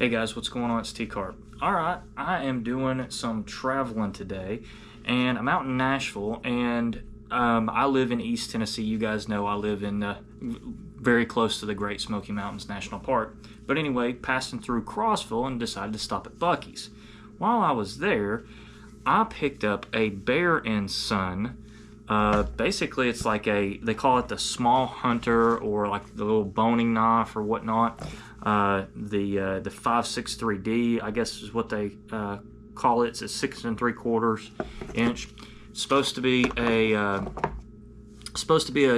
Hey guys, what's going on? It's T-Carp. Alright, I am doing some traveling today, and I'm out in Nashville, and I live in East Tennessee. You guys know I live in very close to the Great Smoky Mountains National Park. But anyway, passing through Crossville and decided to stop at Buc-ee's. While I was there, I picked up a Bear and Son. Basically, it's like they call it the small hunter, or like the little boning knife or whatnot. The 5.63D, I guess is what they call it. It's a 6 3/4 inch. It's supposed to be a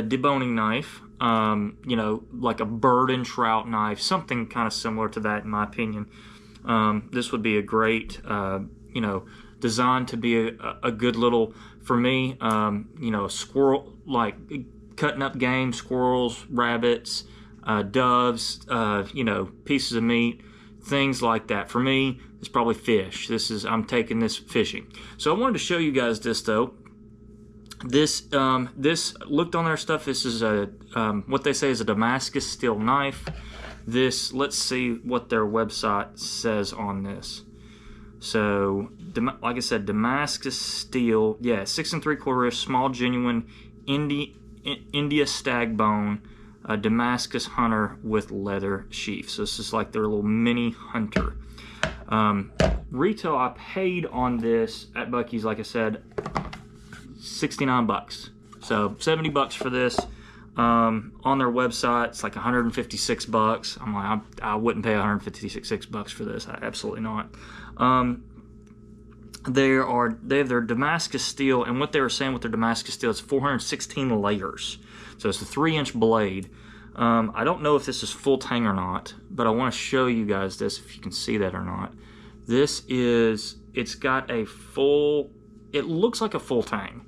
deboning knife. You know, like a bird and trout knife, something kind of similar to that, in my opinion. This would be a great, you know, designed to be a good little, for me, you know, squirrel, like cutting up game, squirrels, rabbits, doves, you know, pieces of meat, things like that. For me, it's probably fish. I'm taking this fishing. So I wanted to show you guys this though. This looked on their stuff. This is a what they say is a Damascus steel knife. Let's see what their website says on this. So, like I said, Damascus steel, yeah, 6 3/4 inch, small genuine India stag bone, Damascus hunter with leather sheath. So this is like their little mini hunter. Retail, I paid on this at Buc-ee's, like I said, 69 bucks. So 70 bucks for this. On their website, it's like 156 bucks. I'm like, I wouldn't pay 156 bucks for this. Absolutely not. They have their Damascus steel, and what they were saying with their Damascus steel, it's 416 layers. So it's a 3-inch blade. I don't know if this is full tang or not, but I want to show you guys this, if you can see that or not. It's got a full, it looks like a full tang.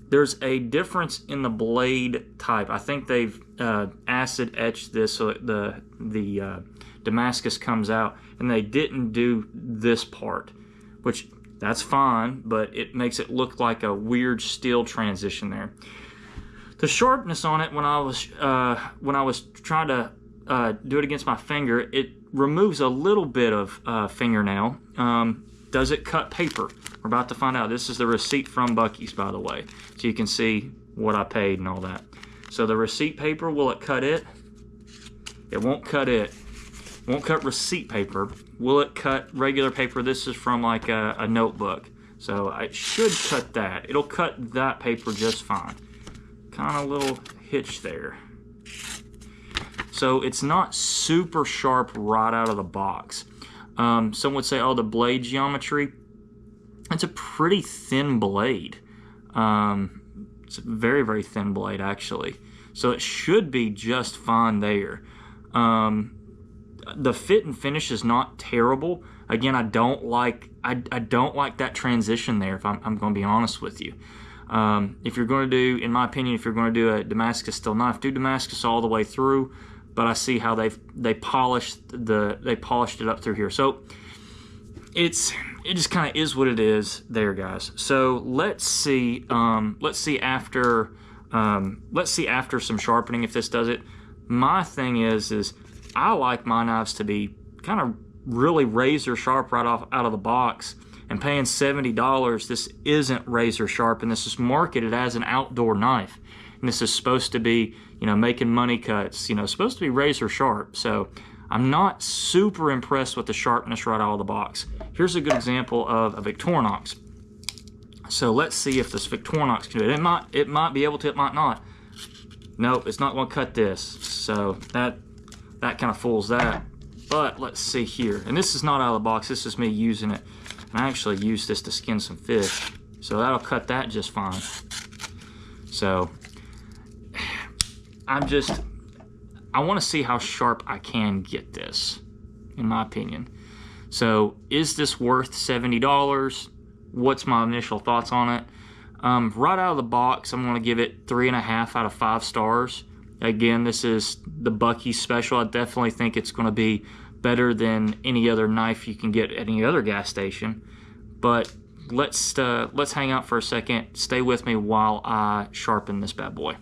There's a difference in the blade type. I think they've acid etched this so the Damascus comes out, and they didn't do this part, which that's fine, but it makes it look like a weird steel transition there. The sharpness on it, when I was trying to do it against my finger, it removes a little bit of fingernail. Does it cut paper? We're about to find out. This is the receipt from Buc-ee's, by the way, so you can see what I paid and all that. So the receipt paper, will it cut it? It won't cut it. Won't cut receipt paper. Will it cut regular paper? This is from like a notebook, so it should cut that. It'll cut that paper just fine. Kind of little hitch there. So it's not super sharp right out of the box. Some would say, oh, the blade geometry. It's a pretty thin blade. It's a very, very thin blade, actually. So it should be just fine there. The fit and finish is not terrible. Again, I don't like that transition there, if I'm going to be honest with you. If you're going to do, in my opinion, if you're going to do a Damascus steel knife, do Damascus all the way through. But I see how they polished it up through here. So it just kind of is what it is there, guys. So let's see after some sharpening if this does it. My thing is I like my knives to be kind of really razor sharp right out of the box. And paying $70, this isn't razor sharp, and this is marketed as an outdoor knife. And this is supposed to be, you know, making money cuts, you know, supposed to be razor sharp. So I'm not super impressed with the sharpness right out of the box. Here's a good example of a Victorinox. So let's see if this Victorinox can do it. It might be able to, it might not. Nope, it's not going to cut this. So that kind of fools that. But let's see here. And this is not out of the box. This is me using it. And I actually used this to skin some fish. So that'll cut that just fine. So I want to see how sharp I can get this, in my opinion. So is this worth $70? What's my initial thoughts on it? Right out of the box, I'm going to give it 3.5 out of 5 stars. Again, this is the Buc-ee's special. I definitely think it's going to be better than any other knife you can get at any other gas station. But let's hang out for a second. Stay with me while I sharpen this bad boy.